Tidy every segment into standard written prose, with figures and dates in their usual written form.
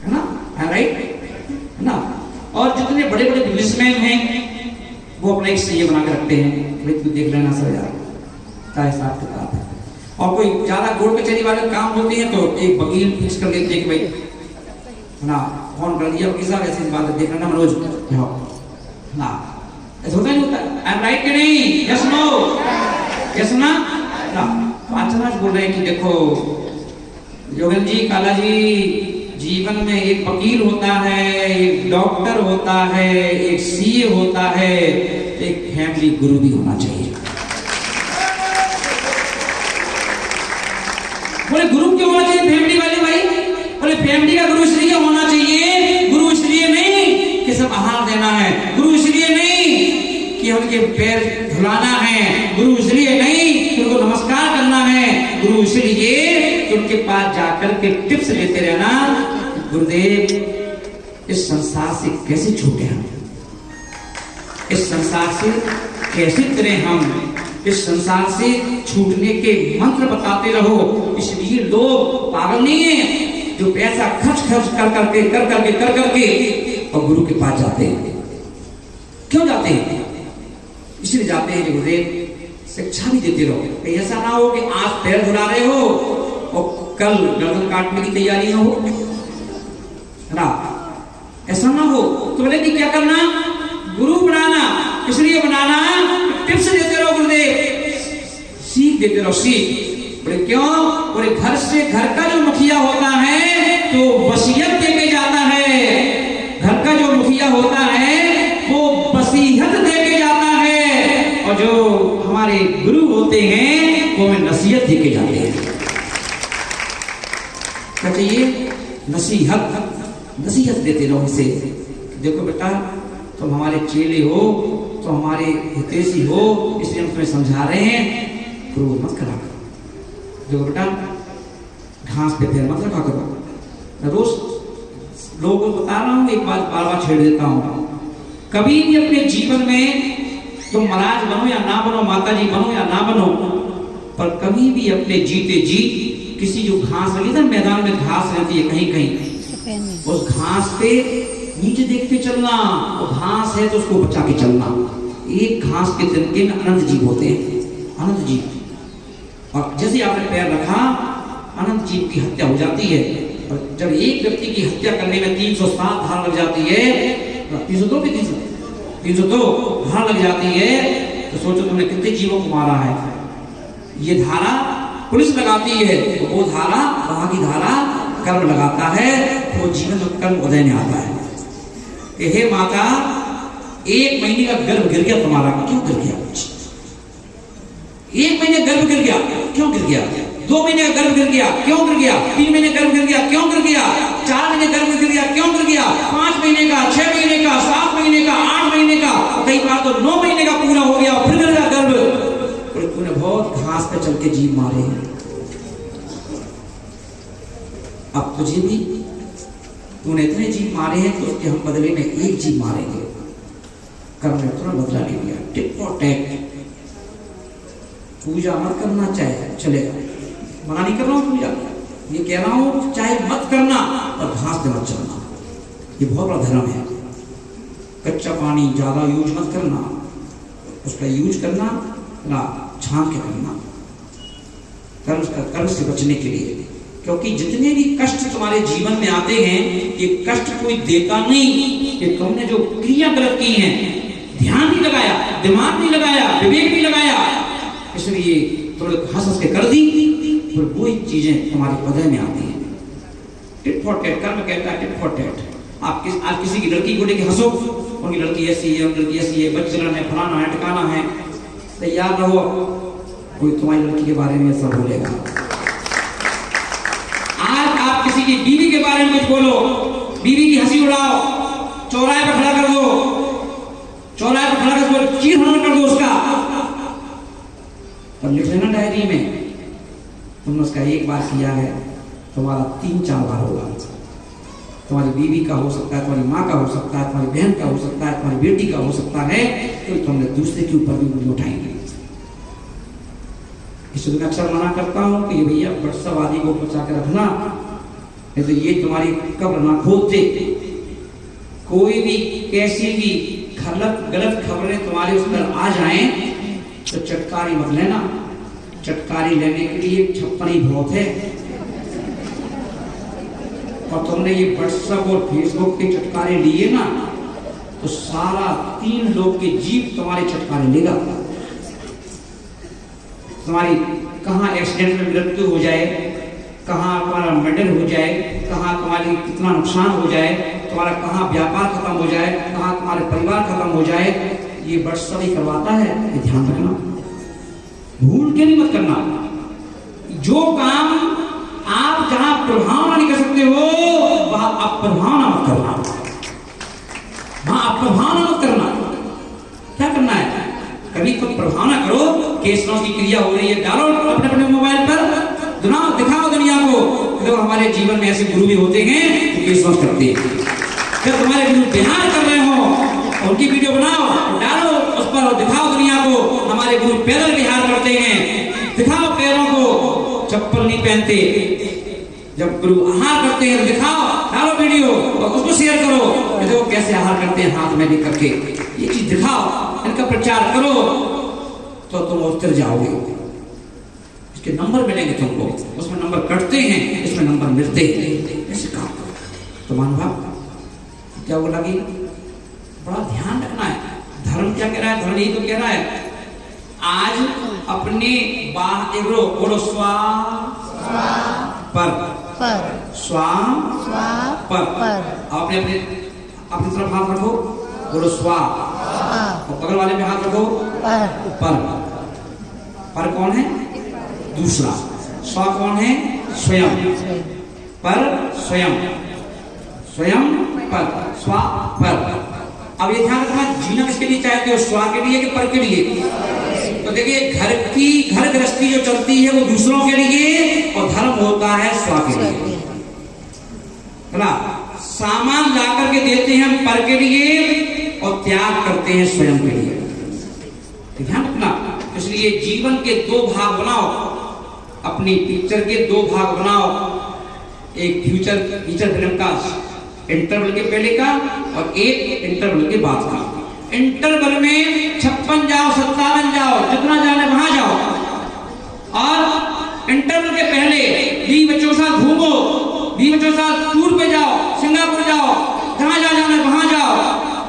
है ना, राइट है ना। और जितने बड़े बड़े बिजनेसमैन हैं वो अपना एक सीए बना के रखते हैं, भाई तू देख लेना सर यार क्या हिसाब किताब है। और कोई ज्यादा कोर्ट कचहरी वाले काम होते हैं तो एक वकील फिक्स कर लेते हैं कि भाई ना फोन कर दिया वकील साहब ऐसी बात देख लेना मनोज ना, ऐसा होता नहीं होता। आई एम राइट कि नहीं? Yes no? यस ना? तो आचार्य बोल रहे हैं कि देखो योगेंद्र जी, काला जी, जीवन में एक वकील होता है, एक डॉक्टर होता है, एक सीए होता है, एक फैमिली गुरु भी होना चाहिए। बोले गुरु क्यों होना चाहिए फैमिली वाले भाई? बोले फैमिली का गुरु इसलिए होना चाहिए, गुरु इसलिए नहीं कि सब आहार देना है, गुरु इसलिए नहीं कि उनके पैर धुलाना है, गुरु इसलिए नहीं कि उनको नमस्कार करना है, गुरु इसलिए कि उनके पास जाकर के टिप्स लेते रहना। गुरुदेव इस संसार से कैसे छूटे हम, इस संसार से कैसे करें हम, इस संसार से छूटने के मंत्र बताते रहो। इसलिए लोग पागल नहीं है जो पैसा खर्च कर करके और गुरु के पास जाते हैं। क्यों जाते हैं? इसलिए जाते हैं कि गुरुदेव शिक्षा भी देते रहो, कहीं ऐसा ना हो कि आज पैर धुला रहे हो और कल गर्दन काटने की तैयारी ना हो, ना ऐसा ना हो। तो बोले कि क्या करना? गुरु बनाना। इसलिए बनाना टिप्स देते रहो गुरुदेव, सीख देते रहो, सीख। बोले क्यों? बोले घर से, घर का जो मुखिया होता है तो वसीयत देके जाता है, घर का जो मुखिया होता है वो वसीयत देके जाता है, और जो हमारे गुरु होते हैं वो हमें नसीहत देके जाते हैं। क्या चाहिए? नसीहत। नसीहत देते रहो इसे, देखो बेटा तुम हमारे चेले हो, तो हमारे हितैषी हो, इसलिए हम तुम्हें समझा रहे हैं, क्रोध मत करा करो। देखो बेटा घास पे पैर मत रखा करो। रोज लोगों को बता रहा हूँ, एक बात बार बार छेड़ देता हूँ, कभी भी अपने जीवन में तुम महाराज बनो या ना बनो, माता जी बनो या ना बनो, पर कभी भी अपने जीते जी किसी जो घास लगी था मैदान में, घास रहती है कहीं कहीं, उस घास पे नीचे देखते चलना, और घास है तो उसको बचा के चलना। एक घास के तिनके में अनंत जीव होते हैं, अनंत जीव। और जैसे आपने पैर रखा अनंत जीव की हत्या हो जाती है। और जब एक व्यक्ति की हत्या करने में 307 धार लग जाती है, 302 की 302 धार लग जाती है, तो सोचो तुमने कितने जीवों को मारा है। ये धारा पुलिस लगाती है, तो वो धारा, वहां की धारा कर्म लगाता है, वो जीवन में कर्म उदय में आता है। हे माता, 1 महीने का गर्भ गिर गया तुम्हारा, क्यों गिर गया? 1 महीने गर्भ गिर गया, क्यों गिर गया? 2 महीने का गर्भ गिर गया, क्यों गिर गया? 3 महीने गर्भ गिर गया, क्यों गिर गया? 4 महीने गर्भ गिर गया, क्यों गिर गया? 5 महीने का, 6 महीने का, 7 महीने का, 8 महीने का, कई बार तो 9 महीने का पूरा हो गया, फिर गिर गया गर्भ। और तूने बहुत घास पे चल के जीव मारे हैं, अब तुझे भी, तूने इतने जीव मारे हैं तो उसके हम बदले में एक जीव मारेंगे। कर्म ने तुरंत बदला ले लिया, टिट फॉर टैट। पूजा मत करना चाहे चलेगा, मना नहीं कर रहा हूं पूजा, ये कह रहा हूं चाहे मत करना, और घास पे मत चलना। ये बहुत बड़ा धर्म है। कच्चा पानी ज्यादा यूज मत करना, उसका यूज करना ना छान के करना, कर्म से बचने के लिए। क्योंकि जितने भी कष्ट तुम्हारे जीवन में आते हैं, ये कष्ट कोई देता नहीं कि तुमने जो क्रिया गलत की है, ध्यान नहीं लगाया, दिमाग नहीं लगाया, विवेक नहीं लगाया, इसलिए तुमने हंस के कर दी, फिर वही चीजें तुम्हारे हृदय में आती हैं। टिट फॉर टैट, कर्म कहता है टिट फॉर टैट। आप किसी की लड़की को लेके हंसो, उनकी लड़की ऐसी है, उनकी लड़की ऐसी है, बच्चन है, फलाना है, ठिकाना है, तैयार रहो, कोई तुम्हारी लड़की के बारे में ऐसा बोलेगा। आप किसी की बीवी के बारे में कुछ बोलो, बीवी की हंसी उड़ाओ, चौराहे पर खड़ा कर दो, चौराहे पर खड़ा कर दो, चीर हनन कर दो उसका, और लिख लेना डायरी में, तुमने उसका एक बार किया है, तुम्हारा 3-4 बार होगा। तुम्हारी बीवी का हो सकता है, तुम्हारी माँ का हो सकता है, तुम्हारी बहन का हो सकता है, तुम्हारी बेटी का हो सकता है, तो तुमने दूसरे के ऊपर भी उंगली उठाएंगे। इसलिए मैं अक्सर मना करता हूं कि भैया वटसवादी को बचा के रखना, नहीं तो ये तुम्हारी कब्र ना खोदते। कोई भी कैसी भी गलत खबरें तुम्हारे उस पर आ जाएं तो चटकारी मत लेना। चटकारी लेने के लिए 56 ही बहुत है। और तुमने ये व्हाट्सएप और फेसबुक के चटकारे लिए ना तो सारा 3 लोग के जीव तुम्हारे चटकारे लेगा। तुम्हारी कहाँ एक्सीडेंट में मृत्यु हो जाए, कहाँ तुम्हारा मर्डर हो जाए, कहाँ तुम्हारी कितना नुकसान हो जाए, तुम्हारा कहाँ व्यापार खत्म हो जाए, कहाँ तुम्हारे परिवार खत्म हो जाए, ये व्हाट्सएप ही करवाता है। ये ध्यान रखना, भूल के नहीं मत करना। जो काम आप जहां प्रभाव नहीं कर सकते हो वहां आप प्रभाव मत करना, वहां आप प्रभाव मत करना। क्या करना है, कभी खुद प्रभाव ना करो। केसों की क्रिया हो रही है, डालो अपने अपने मोबाइल पर, दिखाओ दुनिया को। तो हमारे जीवन में ऐसे गुरु भी होते हैं जो केसों करते हैं। जब तुम्हारे गुरु बिहार कर रहे हो उनकी वीडियो बनाओ, डालो उस पर और दिखाओ दुनिया को हमारे गुरु पैदल विहार करते हैं। दिखाओ पैरों को, चप्पल नहीं पहनते। जब गुरु आहार करते हैं तो दिखाओ, डालो वीडियो और उसको शेयर करो, देखो कैसे आहार करते हैं हाथ में भी करके। ये चीज दिखाओ, इनका प्रचार करो तो तुम उतर जाओगे। इसके नंबर मिलेंगे तुमको, उसमें नंबर कटते हैं, इसमें नंबर मिलते हैं। ऐसे काम करो। तो महानुभाव क्या बोला कि बड़ा ध्यान रखना है। धर्म क्या कह रहा है, धर्म यही तो कह रहा है आज अपने बोलो स्वा पर स्वा पर। आपने अपनी तरफ हाथ रखो, बोलो स्वा, और बगल वाले में हाथ रखो पर कौन है, दूसरा। स्वा कौन है, स्वयं। पर स्वयं, स्वयं पर, स्वा पर। अब ये ध्यान रखना, जीना किसके लिए चाहते हो, स्वा के लिए कि पर के लिए। तो देखिए घर गृहस्थी जो चलती है वो दूसरों के लिए, और धर्म होता है स्वा के लिए, है ना। सामान ला करके देते हैं हम पर के लिए और त्याग करते हैं स्वयं के लिए। ध्यान रखना। इसलिए जीवन के 2 भाग बनाओ, अपनी पिक्चर के 2 भाग बनाओ। एक फीचर फिल्म का इंटरवल के पहले का और एक इंटरवल के बाद का। इंटरवल में 56 जाओ, 57 जाओ, जितना जाना वहां जाओ। और इंटरवल के पहले बीवी बच्चों के साथ घूमो, बीवी बच्चों के साथ टूर पे जाओ, सिंगापुर जाओ, जहां जाना वहां जाओ।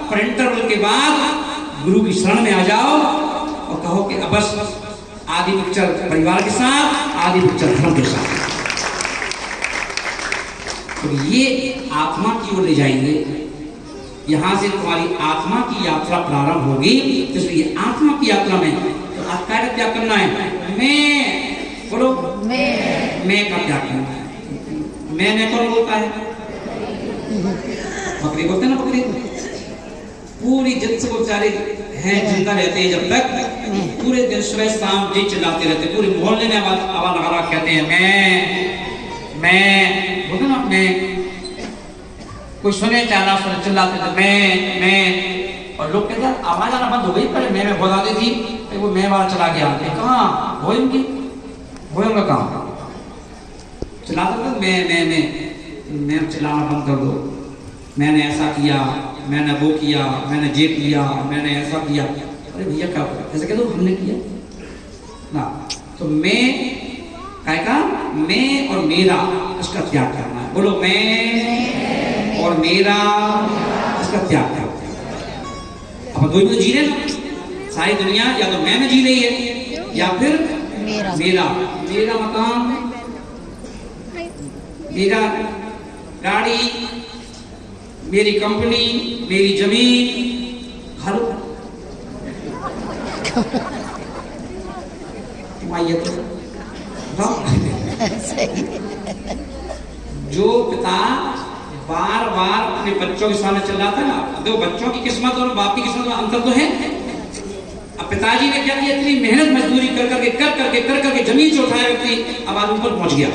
पर इंटरवल के बाद गुरु की शरण में आ जाओ और कहो कि अब बस आधी पिक्चर परिवार के साथ, आधी पिक्चर धर्म के साथ। तो ये आत्मा की ओर ले जाएंगे। यहां से तुम्हारी आत्मा की यात्रा प्रारंभ होगी। इसलिए आत्मा की यात्रा में तो आपका क्या करना है, मैं बोलो, मैं का क्या करना है। मैं कौन बोलता है, बकरी बोलते हैं ना, बकरी पूरी जब से वो बेचारे हैं जिंदा रहते हैं जब तक, पूरे दिन सुबह शाम जी चिल्लाते रहते, पूरे मोहल्ले में आवाज लगा कहते हैं मैं बोलते ना, मैं कोई सुने चाहना सुने चिल्लाते थे मैं। और लोग कहते आवाज आना बंद हो गई, पहले मैं बोला दी थी, वो मैं बाहर चला गया। कहाँ होएंगी, होएंगे कहाँ, चिल्लाते थे मैं चिल्लाना बंद कर दो, मैंने ऐसा किया, मैंने वो किया, मैंने ये किया, मैंने ऐसा किया। अरे भैया क्या ऐसा कह दो, हमने किया ना। तो मैं कहेगा मैं और मेरा, इसका त्याग करना है। बोलो मैं और मेरा, इसका त्याग करना है। अब दो ही तो जी रहे ना, सारी दुनिया या तो मैं में जी रही है या फिर मेरा मकान, मेरा गाड़ी, मेरी कंपनी, मेरी जमीन, घर। जो पिता बार बार अपने बच्चों के सामने चल जाता है ना, देखो बच्चों की किस्मत और बाप की किस्मत में अंतर तो है। अब पिताजी ने क्या किया, इतनी मेहनत मजदूरी कर करके जमीन से उठाया व्यक्ति, अब आज ऊपर पहुंच गया।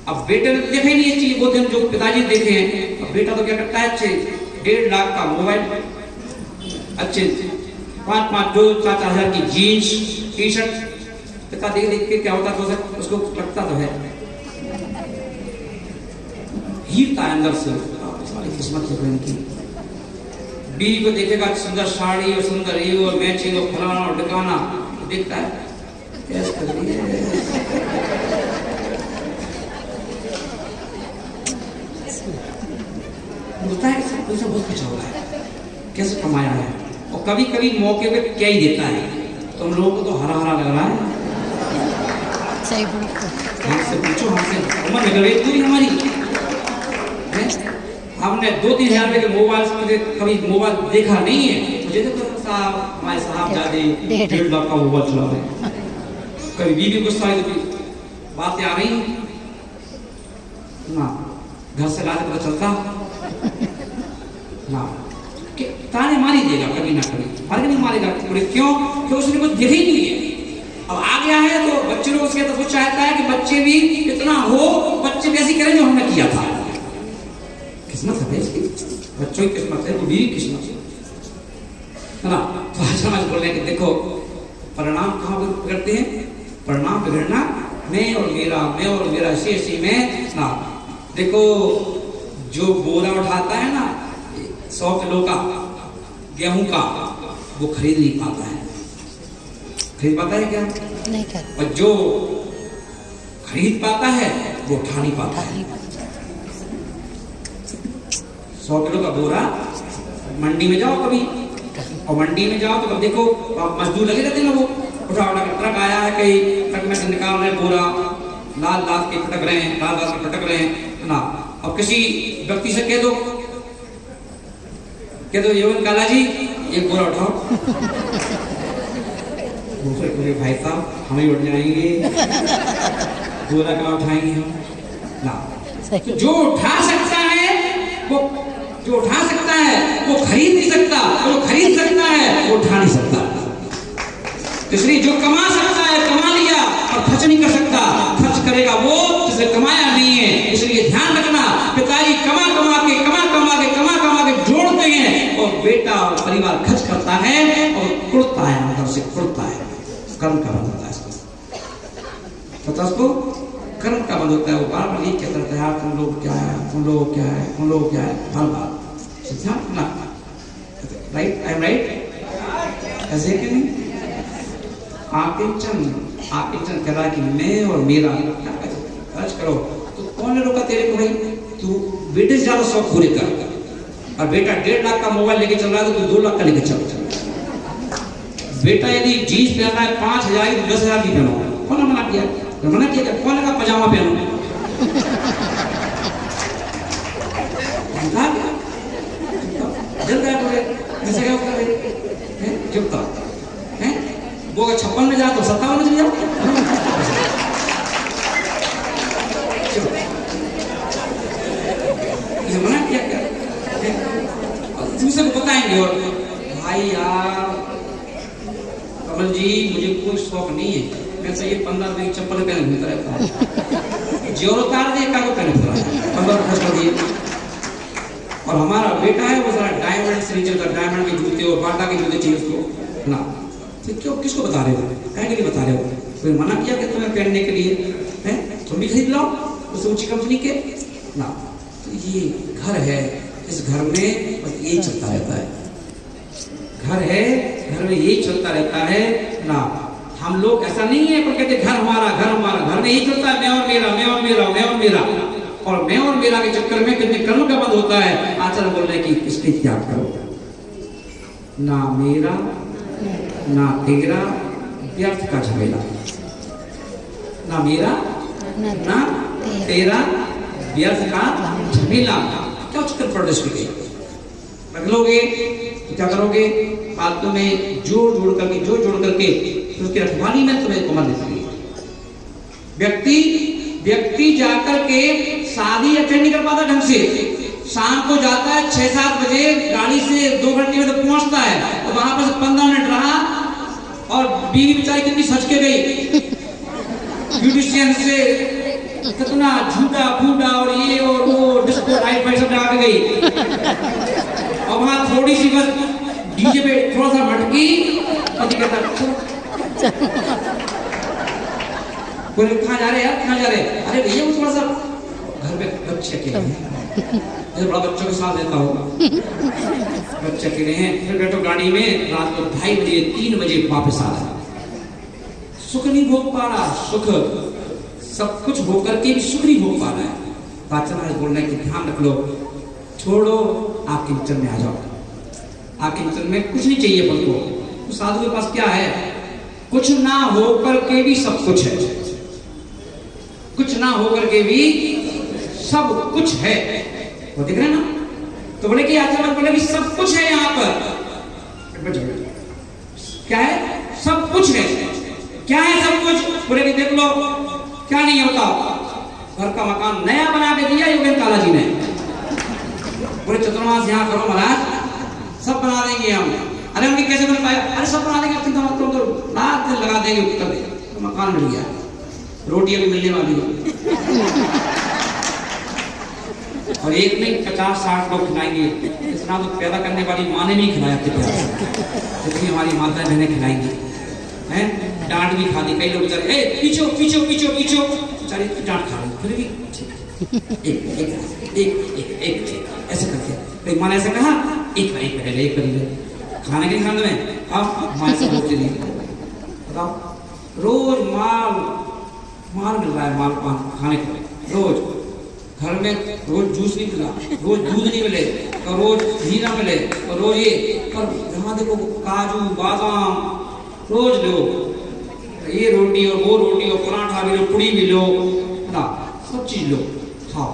अब बेटे ने देखा ही नहीं ये चीज, वो दिन जो पिताजी देखे हैं। अब बेटा तो क्या करता है, अच्छे 1.5 लाख का मोबाइल, अच्छे 5-5, 2-4 हजार की जीन्स टी शर्ट। पिता देख के क्या होता तो उसको लगता तो है हीरता है अंदर से, सारी किस्मत है बहन की। बीवी को देखेगा सुंदर साड़ी और सुंदर ये और मैचिंग और फलाना और ढकाना, देखता है कैसे कर रही है। बोलता है सब पैसा बहुत कुछ हो रहा है, कैसे कमाया है, और कभी कभी मौके पे क्या ही देता है। तो हम लोगों को तो हरा हरा लग रहा है। सही बात है। हमसे पूछो, हमसे उम्र निकल गई पूरी हमारी है? हमने 2-3 हज़ार रुपए के मोबाइल से कभी मोबाइल देखा नहीं है। मुझे तो साहब हमारे साहब जादे 1.5 लाख का मोबाइल चला रहे। कभी बीवी गुस्सा आई तो बातें आ रही ना, घर से लाते पता चलता ना कि ताने मारी देगा कभी ना कभी, मारे नहीं मारेगा। क्यों? क्यों? उसने कुछ देखा ही नहीं है। अब आ गया है तो बच्चे लोग उसके तो वो चाहता है कि बच्चे भी इतना हो, बच्चे भी ऐसी करें जो हमने किया था। किस्मत है इसकी, बच्चों की किस्मत है, वो बीवी की किस्मत है ना। तो आज हम बोल रहे हैं कि देखो परिणाम कहाँ बिगड़ते हैं, परिणाम बिगड़ना मैं और मेरा ऐसी में ना। देखो जो बोरा उठाता है ना 100 किलो का गेहूं का, वो खरीद नहीं पाता है। खरीद पाता है क्या? नहीं कर। और जो खरीद पाता है वो उठा नहीं पाता है। 100 किलो का बोरा मंडी में जाओ कभी, और मंडी में जाओ तो कब देखो मजदूर लगे रहते हैं, वो उठा उठा कर ट्रक आया है, कई ट्रक में से निकाल रहे बोरा, लाल लाल के फटक रहे हैं, लाल लाल के फटक रहे हैं ना। अब किसी व्यक्ति से कह दो ये काला जी एक बोरा उठाओ, दूसरे पूरे भाई साहब हम ही उठ जाएंगे, बोरा कहाँ उठाएंगे हम ना। तो जो उठा सकता है वो खरीद नहीं सकता, और जो खरीद सकता है वो उठा नहीं सकता। इसलिए जो कमा सकता है कमा लिया, और खर्च नहीं कर सकता, खर्च करेगा वो जिसने कमाया नहीं है। इसलिए ध्यान रखना, पिताजी कमा कमा के जोड़ते हैं, और बेटा और परिवार खर्च करता है और कुड़ता है, अंदर से कुड़ता है। कर्म का बंद होता है इसको, पता उसको कर्म का बंद होता है। वो बार बार ये कहता रहता है यार तुम लोग क्या है, हर बार ना। राइट? I am right? ऐसे कि नहीं? आकिब चंद कह रहा है कि मैं और मेरा खर्च करो। तो कौन ने रोका तेरे को भाई? तू बेटे से ज्यादा शौक पूरे कर, और बेटा 1.5 लाख का मोबाइल लेके चल रहा है तो तू 2 लाख का लेके चल। बेटा यदि जीन्स पहनना है 5,000 की 10,000 की पहनो, कौन मना किया? मना किया? कौन लगा पजामा पहनो? जल गया बोले ऐसे क्या होता है? चुपता है वो 56 में जा तो 57 में जाओ। मना किया क्या? दूसरे को बताएंगे और भाई यार कमल जी मुझे कोई शौक नहीं है, मैं तो ये 15 दिन चप्पल पहने घूमता रहता हूँ, जोर उतार दिए का पहने फिर 15 खर्च कर दिए। और हमारा बेटा है वो सारा डायमंड से नीचे होता, डायमंड के जूते और बाटा के जूते चाहिए उसको ना। तो क्यों किसको बता रहे हो? कहने के लिए बता रहे हो? कोई मना किया कि तुम्हें पहनने के लिए है? तुम भी खरीद लो उस ऊंची कंपनी के ना। तो ये घर है, इस घर में बस यही चलता रहता है। घर है, घर में यही चलता रहता है ना। हम लोग ऐसा नहीं है पर कहते घर हमारा, घर में यही चलता है, मैं और मेरा। और मैं और मेरा के चक्कर में कितने कर्म का बंद होता है। आचार्य बोल रहे कि इसके त्याग करो, ना मेरा ना तेरा व्यर्थ का झमेला, ना मेरा ना तेरा व्यर्थ का झमेला। क्या चक्कर पड़ रख लोगे तो क्या करोगे? फालतू में जोड़ करके फिर उसकी रखवाली में तुम्हें कमर देती है। व्यक्ति जाकर के शादी अटेंड नहीं कर पाता ढंग से, शाम को जाता है 6-7 बजे गाड़ी से 2 घंटे में तो पहुंचता है, तो वहां पर 15 मिनट रहा और बीवी बेचारी कितनी सच के गई ब्यूटिशियन से, कितना झूठा फूटा और ये और वो डिस्को लाइट फाइट सब लगा के गई, और वहां थोड़ी सी बस डीजे पे थोड़ा सा भटकी पति कहता बोले कहाँ जा रहे यार, कहाँ जा रहे? अरे भैया वो थोड़ा सा घर पे बच्चे अकेले हैं, जैसे बड़ा बच्चों के साथ रहता होगा, बच्चे अकेले हैं, फिर बैठो गाड़ी में, रात को 2:30 बजे 3 बजे वापस आ रहा, सुख नहीं भोग पा रहा, सुख सब कुछ होकर के भी सुख नहीं भोग पा रहा है। बादशाह महाराज बोल रहे हैं कि ध्यान रख लो, छोड़ो, आपके मित्र में आ जाओ, आपके मित्र में कुछ नहीं चाहिए अपन को, तो साधु के पास क्या है, कुछ ना होकर के भी सब कुछ है, कुछ ना होकर के भी सब कुछ है, वो दिख रहे ना। तो बोले कि आचार्य बोले कि सब कुछ है यहाँ पर, क्या है, सब कुछ है, क्या है सब कुछ, बोले कि देख लो क्या नहीं होता, घर का मकान नया बना के दिया योगेंद्र काला जी ने, बोले चतुर्मास यहाँ करो महाराज, सब बना देंगे हम। अरे हमने कैसे बन पाया, अरे सब बना देंगे, तो रात दिन लगा देंगे, उत्तर देंगे, तो मकान मिल गया, रोटियां भी मिलने वाली है, और एक नहीं 50-60 लोग खिलाएंगे, इतना तो पैदा करने वाली माँ ने नहीं खिलाया जितनी हमारी माता बहनें खिलाएंगी हैं। डांट भी खा दी, कई लोग बेचारे पीछो पीछो पीछो पीछो, बेचारे डांट खा रहे, फिर भी एक ऐसे करके माँ ने ऐसे कहा, एक पहले खाने के खाने में, अब माँ से बोलती नहीं, बताओ रोज माल मिल रहा है, माल पान खाने को, रोज घर में रोज जूस नहीं मिला, रोज दूध नहीं मिले, तो रोज घी ना मिले, तो रोज ये, और यहाँ देखो काजू बादाम रोज लो, ये रोटी और वो रोटी और पराठा भी लो, पुड़ी भी लो ना, सब चीज लो, खाओ,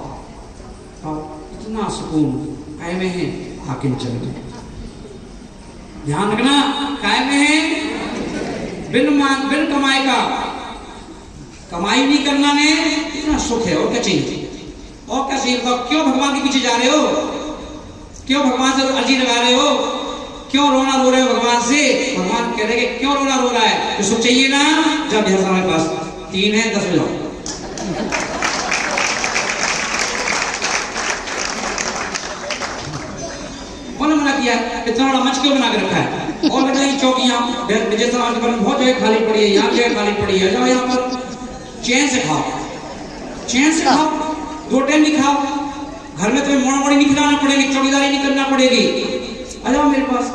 इतना सुकून काय में है, हाकिम चल ध्यान रखना, काय में है, बिन कमाई का, कमाई नहीं करना में इतना सुख है, और क्या चाहिए, और क्या चाहिए, तो क्यों भगवान के पीछे जा रहे हो, क्यों भगवान से अर्जी लगा रहे हो, क्यों रोना रो रहे हो भगवान से, भगवान कह रहे हैं क्यों रोना रो रहा है, तो सुख चाहिए ना, जब यह हमारे पास 3 है 10 बजाओ, कौन मना किया, इतना बड़ा मंच क्यों बना के रखा है, और बताइए चौकियां विजय समाज के बारे में बहुत जगह खाली पड़ी है, यहाँ जगह खाली पड़ी है, जाओ यहाँ पर चैन से खाओ, चैन से खाओ, 2 टाइम भी खाओ, घर में तुम्हें मोड़ा मोड़ी नहीं खिलाना पड़ेगी, चौकीदारी नहीं करना पड़ेगी, आ जाओ मेरे पास।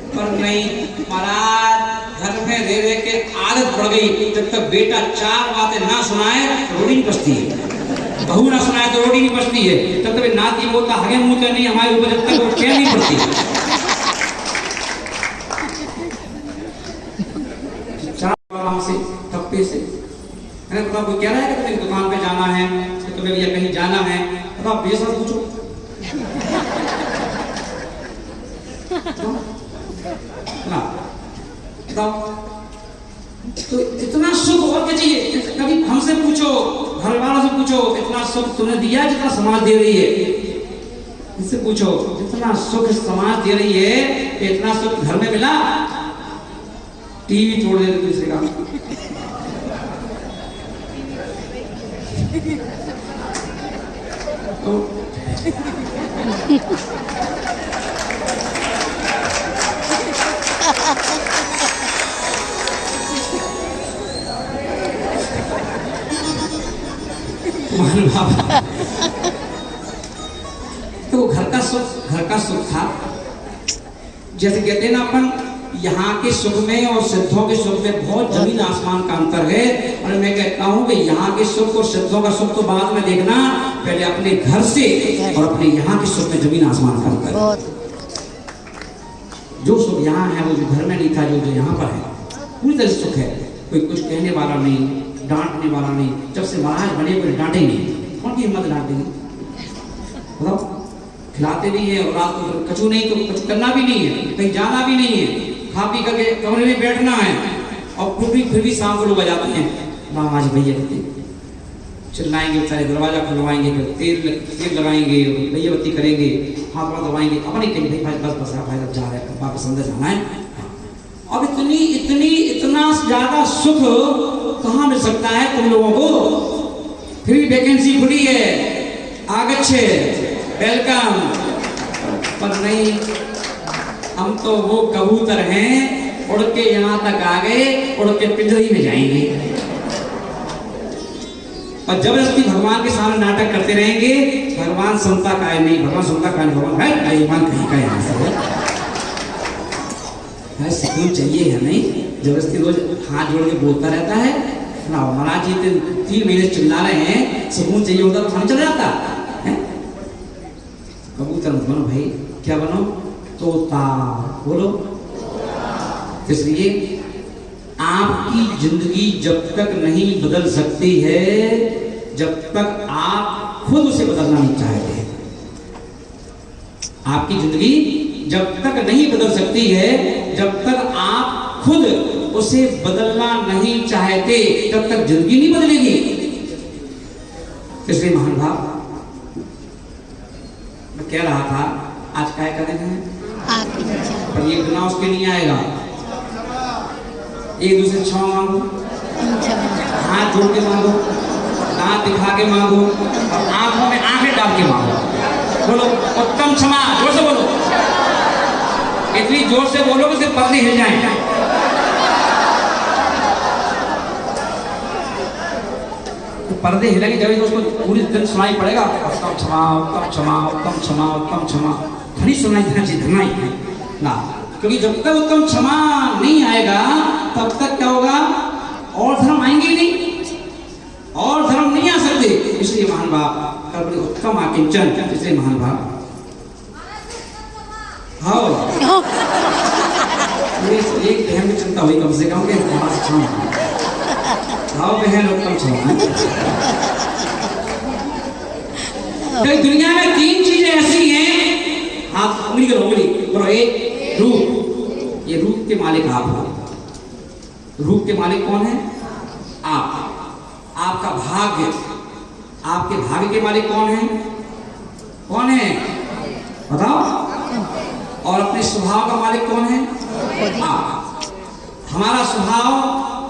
पर नहीं महाराज, घर में रह रह के आदत पड़ गई, जब तक बेटा 4 बातें ना सुनाए रोटी नहीं पचती है, बहू ना सुनाए तो रोटी नहीं पचती है, जब तक नाती बोलता हगे मुंह तो नहीं हमारे ऊपर, जब तक वो क्या नहीं पड़ती, 4 से थप्पे से, तो कोई कह रहा है कि तुम्हें दुकान पे जाना है, तुम्हें भैया कहीं जाना है, तो आप भैया से पूछो, ना तो इतना सुख और क्या चाहिए, कभी हमसे पूछो, घर वालों से पूछो, इतना सुख तुमने दिया जितना समाज दे रही है, इससे पूछो जितना सुख समाज दे रही है, इतना सुख घर में मिला, टीवी छोड़ दे दूसरे का, तो तो घर का सुख था, जैसे कहते हैं ना अपन, यहाँ के सुख में और सिद्धों के सुख में बहुत जमीन आसमान का अंतर है, और मैं कहता हूँ कि यहाँ के सुख और सिद्धों का सुख तो बाद में देखना, पहले अपने घर से और अपने यहाँ के सुख में जमीन आसमान का अंतर है। जो सुख यहाँ है वो जो घर में नहीं था, जो यहाँ पर है, पूरी तरह सुख है, कोई कुछ कहने वाला नहीं, डांटने वाला नहीं, जब से महाराज बने कोई डांटे नहीं, कौन की हिम्मत डांट देगी, बताओ, खिलाते भी हैं, और रात को कछु नहीं तो कुछ करना भी नहीं है, कहीं जाना भी नहीं है, खा पी करके कमरे में बैठना है, और फिर भी शाम को लोग आ जाते हैं, आज भैया चिल्लाएंगे, बेचारे दरवाजा खुलवाएंगे, फिर तेल लगाएंगे, भैया बत्ती करेंगे, हाथ पाँव दबाएंगे, अपने कहीं भाई बस भाई जा रहे हैं, वापस अंदर जाना है। अब इतना ज्यादा सुख कहाँ मिल सकता है तुम लोगों को, फिर भी वैकेंसी खुली है, आगच्छे, वेलकम, पर नहीं, हम तो वो कबूतर हैं, उड़ के यहाँ तक आ गए, उड़ के पिंजरी में जाएंगे, और जबरदस्ती भगवान के सामने नाटक करते रहेंगे, भगवान सुनता काहे नहीं, भगवान सुनता काहे नहीं, भगवान है ईमान कहीं का यहाँ से है, सुकून चाहिए है नहीं, जबरदस्ती रोज हाथ जोड़ के बोलता रहता है ना। महाराज जी 3 महीने चिल्ला रहे हैं, सुकून चाहिए होता तो खाना चल जाता है। कबूतर मत बनो भाई, क्या बनो? तोता बोलो। इसलिए आपकी जिंदगी जब तक नहीं बदल सकती है, जब तक आप खुद उसे बदलना नहीं चाहते। आपकी जिंदगी जब तक नहीं बदल सकती है, जब तक आप खुद उसे बदलना नहीं चाहते, तब तक जिंदगी नहीं बदलेगी। इसलिए महान भाव, मैं कह रहा था आज क्या कर रहे हैं, पर ये गुनाह उसके नहीं आएगा। एक दूसरे क्षमा मांगो, हाथ जोड़ के मांगो, दांत दिखा के मांगो, और आंखों में आंखें डाल के मांगो। बोलो उत्तम क्षमा, जोर से बोलो, इतनी जोर से बोलो कि सिर्फ पर्दे हिल जाएं। तो पर्दे हिलेंगे जब उसको पूरी दिन सुनाई पड़ेगा, उत्तम क्षमा, उत्तम क्षमा, उत्तम क्षमा, उत्तम क्षमा, खड़ी सुनाई देना चाहिए, धरना ही ना। क्योंकि जब तक उत्तम क्षमा नहीं आएगा, तब तक क्या होगा, और धर्म आएंगे नहीं, और धर्म नहीं आ सकते। इसलिए महान बाप बड़े उत्तम आकिंचन, इसलिए महान बाप हाँ एक बहन में चिंता हुई कम से कम, हमारा क्षमा हाँ बहन उत्तम क्षमा। दुनिया में 3 चीजें ऐसी हैं, आप उंगली करो, उंगली करो, एक रूप, ये रूप के मालिक आप हो। रूप के मालिक कौन है? आप। आपका भाग्य, आपके भाग्य के मालिक कौन है? कौन है बताओ? और अपने स्वभाव का मालिक कौन है? आप। हमारा स्वभाव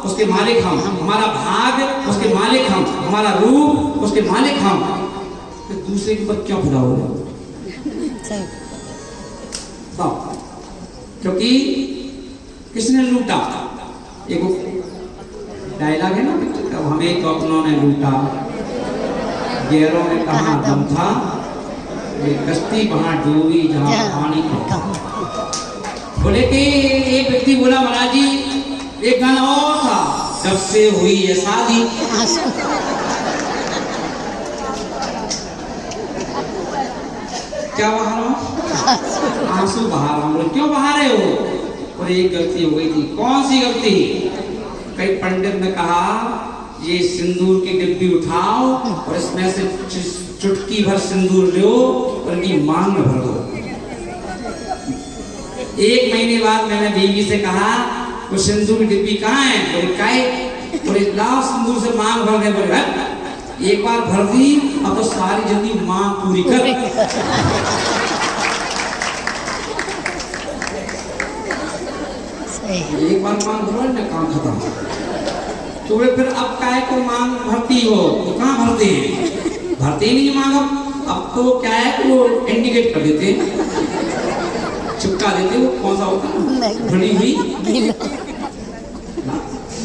उसके मालिक हम, हमारा भाग्य उसके मालिक हम, हमारा रूप उसके मालिक हम। तो दूसरे के ऊपर क्यों खुदा होगा? क्योंकि किसने लूटा? एक डायलॉग है ना, तब हमें तो अपनों ने लूटा, गैरों में कहाँ दम था, ये कश्ती वहां डूबी जहां पानी था। बोले कि एक व्यक्ति बोला, महाराज जी एक गाना और था, जब से हुई है शादी। क्या बहा रहा हूँ? आंसू बहा रहा हूँ। क्यों बहा रहे हो? और एक गलती हो गई थी। कौन सी गलती? कई पंडित ने कहा ये सिंदूर की डिब्बी उठाओ और इसमें से चुटकी भर सिंदूर लो और इनकी मांग में भर दो। 1 महीने बाद मैंने बीवी से कहा वो सिंदूर की डिब्बी कहाँ है? बोले काहे? बोले लाओ सिंदूर से मांग भर दे। बोले एक बार भर दी, अब तो सारी जिंदगी मांग पूरी कर। एक बार मांग भरो ना, काम खत्म। तो फिर अब काय को मांग भरती हो? तो कहाँ भरते हैं? भरते ही नहीं मांग। अब तो क्या है, वो इंडिकेट कर देते हैं, चिपका देते। वो कौन सा होता है? भरी हुई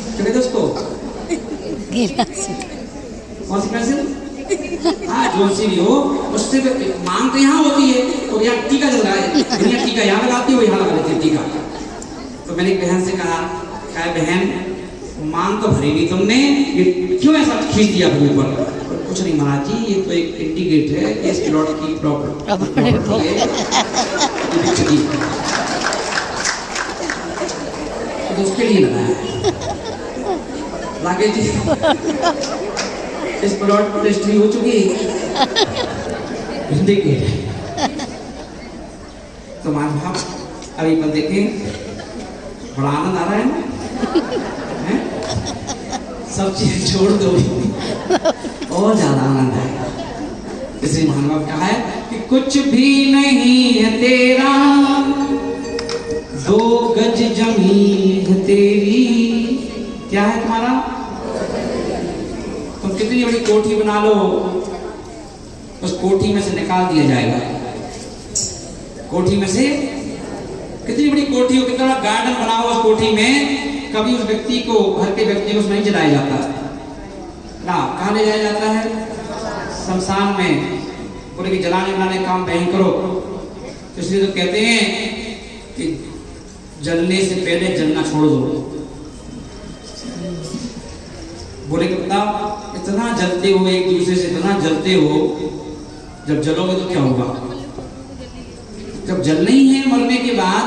क्या कहते उसको? कौन सी पेंसिल? हाँ जो सी भी हो, उससे मांग तो यहाँ होती है, और यहाँ टीका चल रहा है, दुनिया टीका यहाँ लगाती हो, यहाँ लगा देती है टीका। तो मैंने एक बहन से कहा, क्या बहन मांग तो भरी नहीं तुमने, ये क्यों ऐसा खींच दिया अपने ऊपर? कुछ नहीं महाराज जी, ये तो एक इंडिकेट है, इस प्लॉट की प्रॉपर्टी है, तो उसके लिए लगाया है। राकेश जी इस प्लॉट पर रजिस्ट्री हो चुकी है, इंडिकेट है। तो मान भाव अभी पर देखें, बड़ा आनंद आ रहा है ना? सब चीज छोड़ दो और ज्यादा आनंद आएगा। इसलिए महानुभाव कहा है कि कुछ भी नहीं है तेरा, 2 गज जमीन है तेरी। क्या है तुम्हारा? तुम कितनी बड़ी कोठी बना लो, उस कोठी में से निकाल दिया जाएगा। कोठी में से कितनी बड़ी कोठी हो, कितना बड़ा गार्डन बना हो, उस कोठी में कभी उस व्यक्ति को, घर के व्यक्ति को उसमें नहीं जलाया जाता। ना कहाँ ले जाया जाता है? शमशान में। बोले कि जलाने बनाने काम नहीं करो, तो इसलिए तो कहते हैं कि जलने से पहले जलना छोड़ दो। बोले कि बताओ इतना जलते हो एक दूसरे से, इतना जलते हो, जब जलोगे तो क्या होगा? जब जलना ही है मरने के बाद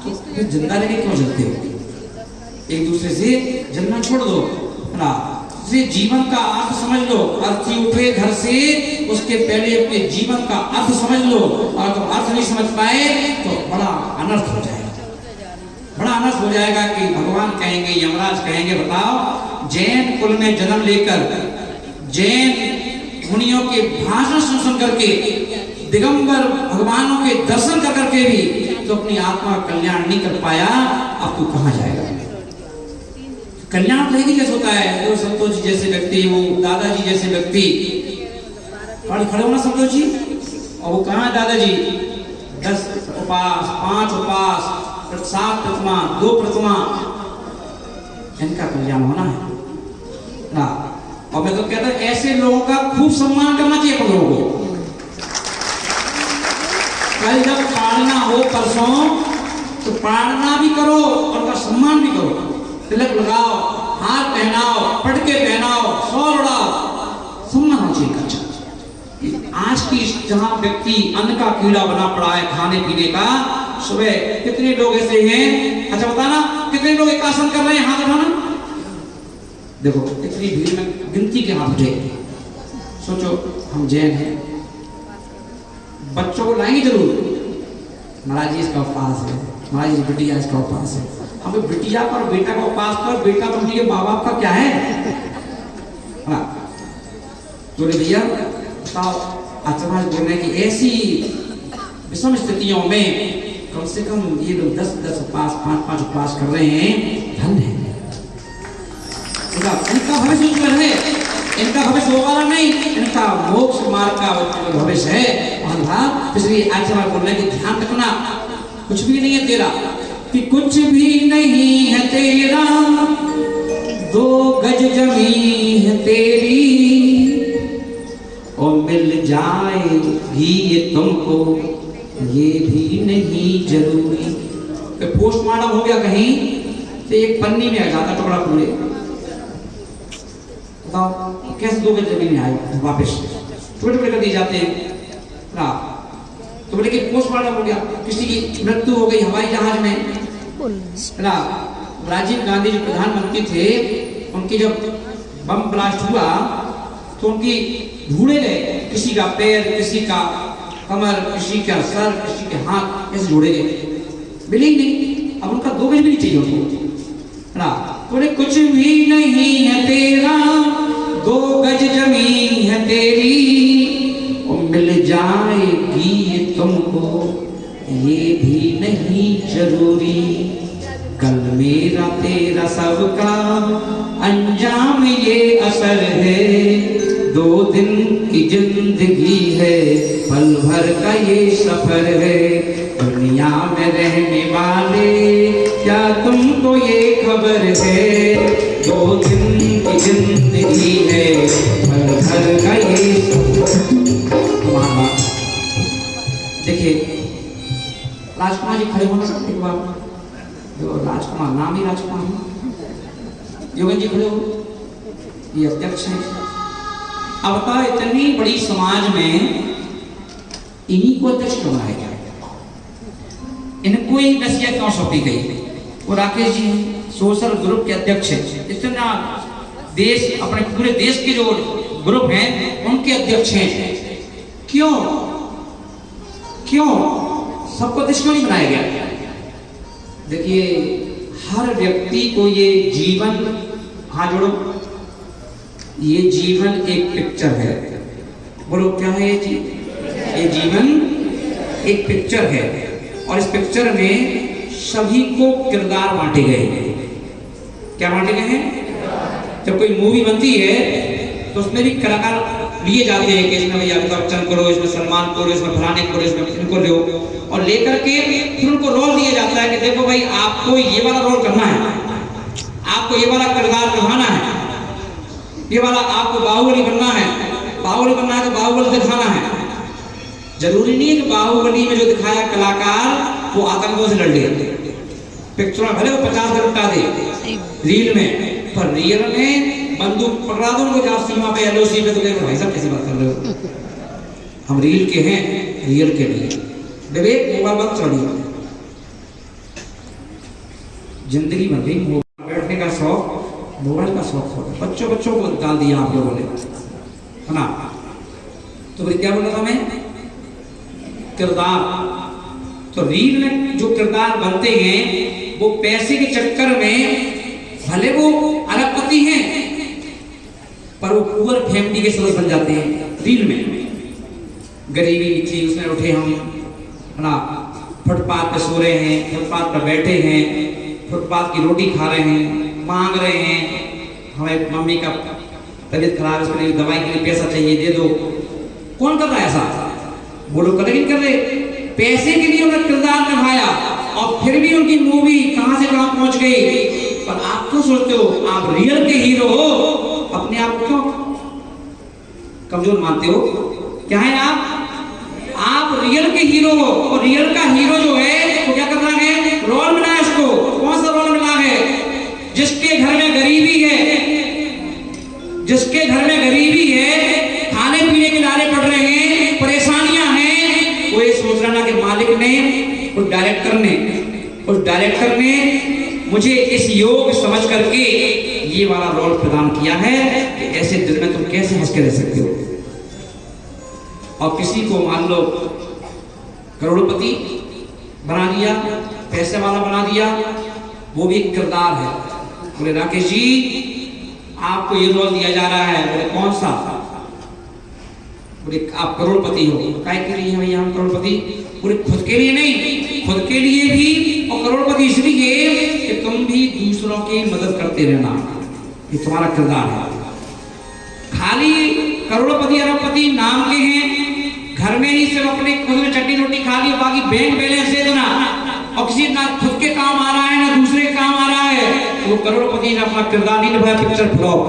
तो फिर जिंदा रह के क्यों जलते हो? एक दूसरे से जलना छोड़ दो ना। इसलिए जीवन का अर्थ समझ लो। अर्थी उठे घर से उसके पहले अपने जीवन का अर्थ समझ लो, और जब अर्थ नहीं समझ पाए तो बड़ा अनर्थ हो जाएगा, बड़ा अनर्थ हो जाएगा कि भगवान कहेंगे, यमराज कहेंगे, बताओ जैन कुल में जन्म लेकर जैन मुनियों के भाषण सुन करके दिगंबर भगवानों के दर्शन कर करके भी तो अपनी आत्मा का कल्याण नहीं कर पाया, अब तू कहां जाएगा? कल्याण नहीं कैसे होता है? तो संतोष जी जैसे व्यक्ति, वो दादाजी जैसे व्यक्ति खड़े होना संतोष जी, और वो कहाँ दादाजी 10 उपास, 5 उपास, 7 प्रतिमा, 2 प्रतिमा, इनका कल्याण होना है ना। और मैं तो कहता ऐसे लोगों का खूब सम्मान करना चाहिए अपन लोगों को। कल जब पालना हो परसों तो पालना भी करो और उनका सम्मान भी करो। तिलक लगाओ, हाथ पहनाओ, पटके पहनाओ, शॉल उड़ाओ, सम्मान होना चाहिए। आज की जहां व्यक्ति अन्न का कीड़ा बना पड़ा है खाने पीने का, सुबह कितने लोग ऐसे हैं? अच्छा बताना कितने लोग एक आसन कर रहे हैं? हाथ उठाना। देखो इतनी भीड़ में गिनती के हाथ उठे। सोचो हम जैन हैं, बच्चों को लाएंगे जरूर, महाराज जी इसका उपवास है, महाराज जी बिटिया इसका उपवास है। हमें बिटिया पर बेटा का उपवास पर, बेटा पर उनके माँ बाप का क्या है? तो भैया बताओ, आचार्य बोल रहे हैं कि ऐसी विषम स्थितियों में कम से कम ये लोग 10-10 उपवास, 5-5 उपवास कर रहे हैं, धन्य है। इनका भविष्य उज्जवल है, इनका भविष्य वो वाला नहीं, इनका मोक्ष मार्ग का भविष्य है। इसलिए आचार्य बोल रहे हैं कि ध्यान रखना, कुछ भी नहीं है तेरा, कि कुछ भी नहीं है तेरा, 2 गज जमीन है तेरी, और मिल जाएगी ये तुमको, ये भी नहीं जरूरी। पोस्टमार्टम हो गया कहीं तो एक पन्नी में आ जाता टुकड़ा पूरे। बताओ कैसे 2 गज जमीन में आए वापस टुकड़े टुकड़े कर दिए जाते हैं ना। तो बोले कि पोस्टमार्टम हो गया, किसी की मृत्यु हो गई हवाई जहाज में ना। राजीव गांधी जो प्रधानमंत्री थे, उनकी जब बम ब्लास्ट हुआ तो उनकी ढूंढे गए, किसी का पैर, किसी का कमर, किसी का सर, किसी के हाथ, ऐसे ढूंढे गए, मिले ही नहीं। अब उनका 2 गज भी नहीं चाहिए उनको ना। बोले कुछ भी नहीं है तेरा, 2 गज जमीन है तेरी, और मिल जाएगी ये तुमको, ये भी नहीं जरूरी। कल मेरा तेरा सबका अंजाम ये असर है, 2 दिन की जिंदगी है, पल भर का ये सफर है। दुनिया में रहने वाले क्या तुमको ये खबर है, 2 दिन की जिंदगी है, पल भर का ये सफर। देखिए राजकुमार जी खड़े होना एक बार, जो राजकुमार नाम ही राजकुमार है, योगेंद्र जी खड़े हो, ये अध्यक्ष है। अब बताओ इतनी बड़ी समाज में इन्हीं को अध्यक्ष क्यों बनाया गया? इनको ही नसीहत क्यों सौंपी गई? वो राकेश जी सोशल ग्रुप के अध्यक्ष हैं, इतना देश, अपने पूरे देश के जो ग्रुप हैं उनके अध्यक्ष हैं। क्यों क्यों सबको अध्यक्ष क्यों नहीं बनाया गया? देखिए हर व्यक्ति को ये जीवन, हाथ जोड़ो, ये जीवन एक पिक्चर है। बोलो क्या है ये जीवन एक पिक्चर है, और इस पिक्चर में सभी को किरदार बांटे गए हैं। क्या बांटे गए हैं? जब कोई मूवी बनती है तो उसमें भी कलाकार लिए जाते हैं कि इसमें भैया अमिताभ बच्चन करो, इसमें सलमान करो, इसमें फलाने करो, इसमें इनको लो, और लेकर के फिर उनको रोल दिया जाता है कि देखो भाई आपको ये वाला रोल करना है, आपको ये वाला किरदार निभाना है। ये वाला आपको बाहुबली बनना है, बाहुबली बनना है तो बाहुबली दिखाना है। जरूरी नहीं है कि बाहुबली में जो दिखाया कलाकार वो आतंकों से लड़ ले, पिक्चर में भले वो 50 घर उठा दे रील में, पर रियल में बंदूक पकड़ा दो उनको जहाँ सीमा पे एलओसी पे, तो देखो भाई साहब कैसी बात कर रहे हो, हम रील के हैं, रियल के नहीं। विवेक मोबाइल मत चढ़िए, जिंदगी बन गई मोबाइल बैठने का शौक, मोबाइल का शौक हो, बच्चों को डाल दिया आप लोगों ने, है ना। तो क्या बोल रहा था मैं, किरदार। तो रील में जो किरदार बनते हैं वो पैसे के चक्कर में भले वो अरबपति हैं पर वो पुअर फैमिली के सदस्य बन जाते हैं। रील में गरीबी थी उसमें उठे हम, है ना, फुटपाथ पे सो रहे हैं, फुटपाथ पर बैठे हैं, फुटपाथ की रोटी खा रहे हैं, मांग रहे हैं, हमें मम्मी का तबीयत खराब है उसके लिए दवाई के लिए पैसा चाहिए दे दो। कौन कर रहा है ऐसा, वो लोग कर रहे, पैसे के लिए उन्होंने किरदार निभाया और फिर भी उनकी मूवी कहां से कहां पहुंच गई। पर आप क्यों सोचते हो आप रियल के हीरो हो, अपने आप को क्यों कमजोर मानते हो? क्या है आप रियल के हीरो हो, और रियल का हीरो जो है वो क्या कर रहा है, रोल मिला है उसको। कौन सा रोल मिला है? जिसके घर में गरीबी है, जिसके घर में गरीबी है, खाने पीने के लाले पड़ रहे हैं, परेशानियां हैं, वो ये सोच रहा ना कि मालिक ने, उस डायरेक्टर ने मुझे इस योग समझ करके ये वाला रोल प्रदान किया है कि ऐसे दिल में तुम कैसे हंस के रह सकते हो। और किसी को मान लो करोड़पति बना दिया, पैसे वाला बना दिया, वो भी एक किरदार है। बोले राकेश जी आपको ये रोल दिया जा रहा है। बोले कौन सा? बोले आप करोड़पति हो। काय के लिए भैया हम करोड़पति? बोले खुद के लिए नहीं, खुद के लिए भी, और करोड़पति इसलिए कि तुम भी दूसरों की मदद करते रहना, ये तुम्हारा किरदार है। खाली करोड़पति अरबपति नाम के हैं, घर में ही सिर्फ अपने खुद में चटनी रोटी खा ली, बाकी बैंक बैलेंस दे देना, और किसी ना खुद के काम आ रहा है ना दूसरे के काम आ रहा है, वो करोड़पति ने अपना किरदार नहीं निभाया, पिक्चर फ्लॉप।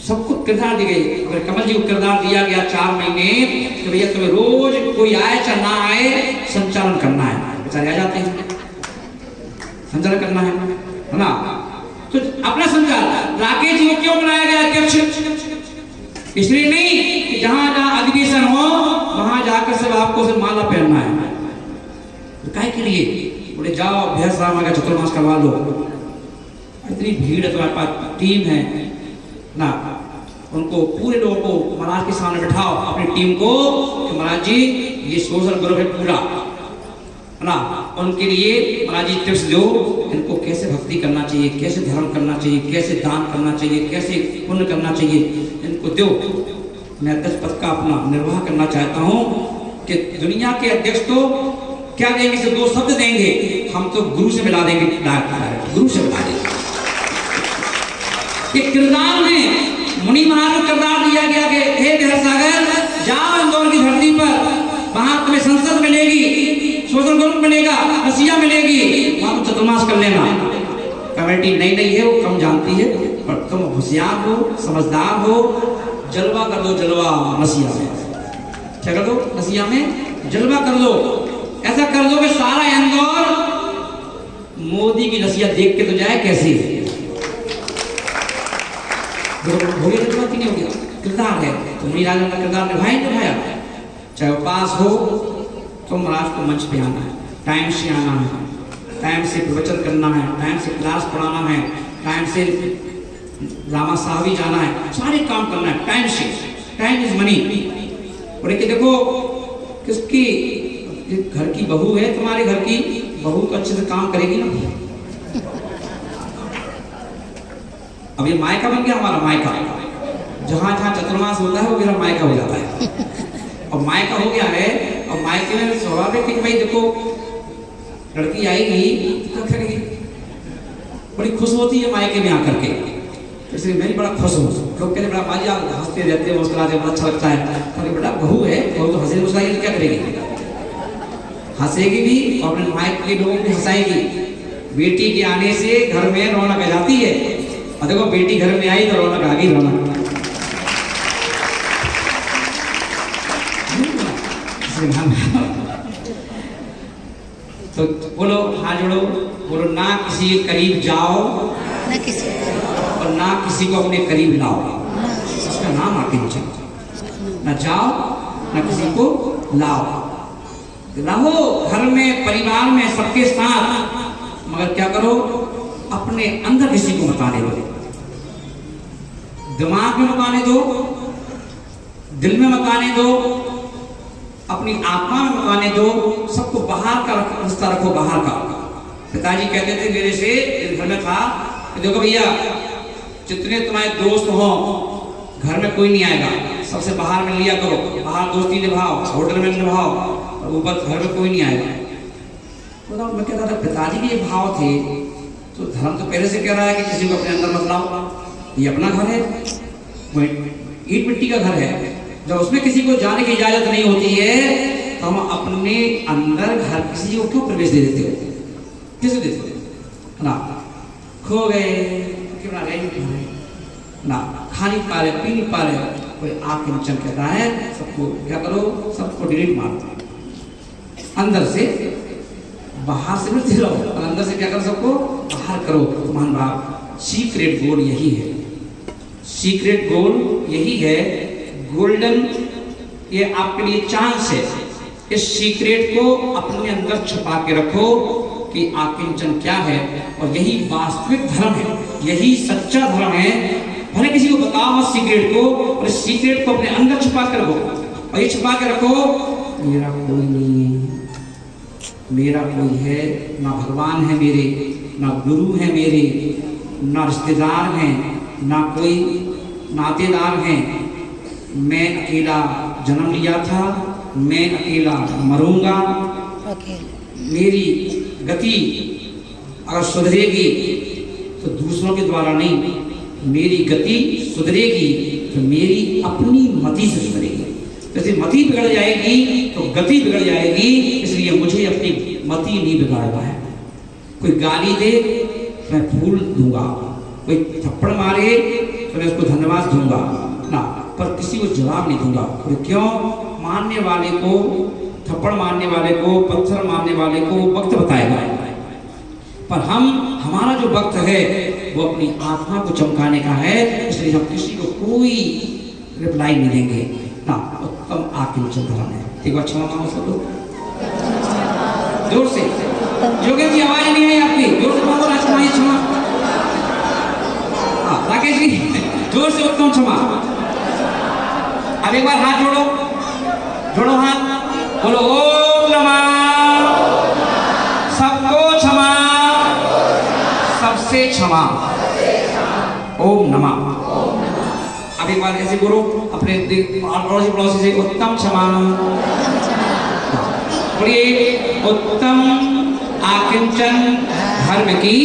सबको किरदार दी गई। अगर कमल जी को किरदार दिया गया 4 महीने कि भैया तुम्हें रोज कोई आए चाहे ना आए संचालन करना है, बेचारे आ जाते हैं, संचालन करना है ना। तो अपना संचालन राकेश जी को क्यों बनाया गया अध्यक्ष? इसलिए नहीं कि जहां जहां अधिवेशन हो वहां जाकर सब आपको सिर्फ माला पहनना है। तो काय के लिए? बोले जाओ अभ्यास राम का चतुर्मास करवा लो, इतनी भीड़ है तुम्हारे पास, टीम है ना, उनको पूरे लोगों को महाराज के सामने बिठाओ, अपनी टीम को कि महाराज जी ये सोशल ग्रुप है पूरा, है ना, उनके लिए महाराज जी टिप्स दो, इनको कैसे भक्ति करना चाहिए, कैसे धर्म करना चाहिए, कैसे दान करना चाहिए, कैसे पुण्य करना चाहिए, इनको दो। मैं अध्यक्ष पद का अपना निर्वाह करना चाहता हूँ कि दुनिया के अध्यक्ष तो क्या देंगे, सिर्फ 2 शब्द देंगे, हम तो गुरु से मिला देंगे, गुरु से मिला देंगे। ये किरदार में मुनि महाराज को किरदार दिया गया कि हे बिहार जाओ इंदौर की धरती पर, वहां तुम्हें संसद मिलेगी, सोशल ग्रुप मिलेगा, रसिया मिलेगी, वहां तुम चतुर्मास कर लेना। कमेटी नई है, वो कम जानती है, पर तुम होशियार हो, समझदार हो, जलवा कर दो, जलवा रसिया में। क्या कर दो? रसिया में जलवा कर दो। ऐसा कर दो कि सारा इंदौर मोदी की रसिया देख के तो जाए कैसी हो गया, कि नहीं हो गया? किरदार है तो मुनि राजा का किरदार निभाया, चाहे उपास हो तो महाराज को मंच पे आना है, टाइम से आना है, टाइम से प्रवचन करना है, टाइम से क्लास पढ़ाना है, टाइम से रामा साहबी जाना है, सारे काम करना है टाइम से। Time is money. और एक देखो किसकी घर की बहू है, तुम्हारे घर की बहू तो अच्छे से काम करेगी ना। अब ये मायका बन गया हमारा, मायका जहां जहां चतुर्मास होता है वो मेरा मायका हो जाता है। और मायका हो गया है, और मायके में स्वाभाविक है कि भाई देखो लड़की आएगी तो करेगी, बड़ी खुश होती है मायके में आकर के, इसलिए मैं भी बड़ा खुश हूँ। लोग कहते बड़ा बाजी हंसते रहते हैं, मुस्कुराते, बड़ा अच्छा लगता है। अरे बेटा बहू है, बहू तो हंसे मुस्कुराएगी तो क्या करेगी, हंसेगी भी और अपने मायके के लोगों को हंसाएगी। बेटी के आने से घर में रौनक आ जाती है, और देखो बेटी घर में आई तो रौनक आ गई, रौनक। तो बोलो, हाथ जोड़ो, बोलो ना किसी के करीब जाओ ना किसी और ना किसी को अपने करीब लाओ। इसका नाम आकिंचन। ना जाओ ना किसी को लाओ, रहो घर में परिवार में सबके साथ, मगर क्या करो, अपने अंदर किसी को मत आने दो, दिमाग में मत आने दो, दिल में मत आने दो, अपनी आत्मा में मत आने दो, सबको बाहर का रिश्ता रखो, बाहर का। पिताजी कहते थे मेरे से, घर में था, देखो भैया जितने तुम्हारे दोस्त हो घर में कोई नहीं आएगा, सबसे बाहर में लिया करो, बाहर दोस्ती निभाओ, होटल में निभाओ, और ऊपर घर में कोई नहीं आएगा। तो मैं कहता था पिताजी के ये भाव थे, तो धर्म तो पहले से कह रहा है कि किसी को अपने अंदर मत लाओ, ये अपना घर है, वो ईट मिट्टी का घर है, जब उसमें किसी को जाने की इजाजत नहीं होती है तो हम अपने अंदर घर किसी को क्यों प्रवेश दे देते हो, किसे देते हो ना? खो गए क्यों ना, रह नहीं पा रहे ना, खा नहीं पा रहे, पी नहीं पा रहे, कोई आकिंचन कहता है सबको क्या करो, सबको डिलीट मार दो, अंदर से बाहर से मिलते रहो, और अंदर से क्या करो, सबको बाहर करो। मान बाप सीक्रेट गोल यही है, सीक्रेट गोल यही है, गोल्डन ये आपके लिए चांस है, इस सीक्रेट को अपने अंदर छुपा के रखो कि आकिंचन क्या है, और यही वास्तविक धर्म है, यही सच्चा धर्म है। भले किसी को बताओ मत सीक्रेट को, और इस सीक्रेट को अपने अंदर छुपा के रखो, और ये छुपा के रखो, मेरा कोई नहीं है, मेरा कोई है ना, भगवान है मेरे, ना गुरु है मेरे, ना रिश्तेदार हैं, ना कोई नातेदार हैं, मैं अकेला जन्म लिया था, मैं अकेला मरूंगा, मेरी गति अगर सुधरेगी तो दूसरों के द्वारा नहीं, मेरी गति सुधरेगी तो मेरी अपनी मति से सुधरेगी। जैसे मति बिगड़ जाएगी तो गति बिगड़ जाएगी, इसलिए मुझे अपनी मति नहीं बिगाड़ना है। कोई गाली दे मैं फूल दूंगा, कोई थप्पड़ मारे तो मैं उसको धन्यवाद दूंगा ना, पर किसी को जवाब नहीं दूंगा। क्यों? मारने वाले को, थप्पड़ मारने वाले को, पत्थर मारने वाले को वक्त बताएगा, पर हमारा जो वक्त है वो अपनी आत्मा को चमकाने का है, इसलिए हम किसी को कोई रिप्लाई नहीं देंगे ना। उत्तम आकिंचन धर्म है। ठीक है, क्षमा मांगो सब लोग जोर से। योगेश जी आवाज नहीं आई आपकी, जोर से बोलो ना, क्षमा क्षमा। हाँ राकेश जी जोर से उत्तम क्षमा। अब एक बार हाथ जोड़ो, जोड़ो हाथ, बोलो ओम नमः, सबको क्षमा, सबसे क्षमा, ओम नमः। अब एक बार ऐसे बोलो अपने पड़ोसी पड़ोसी से, उत्तम क्षमा, बोलिए उत्तम आकिंचन धर्म की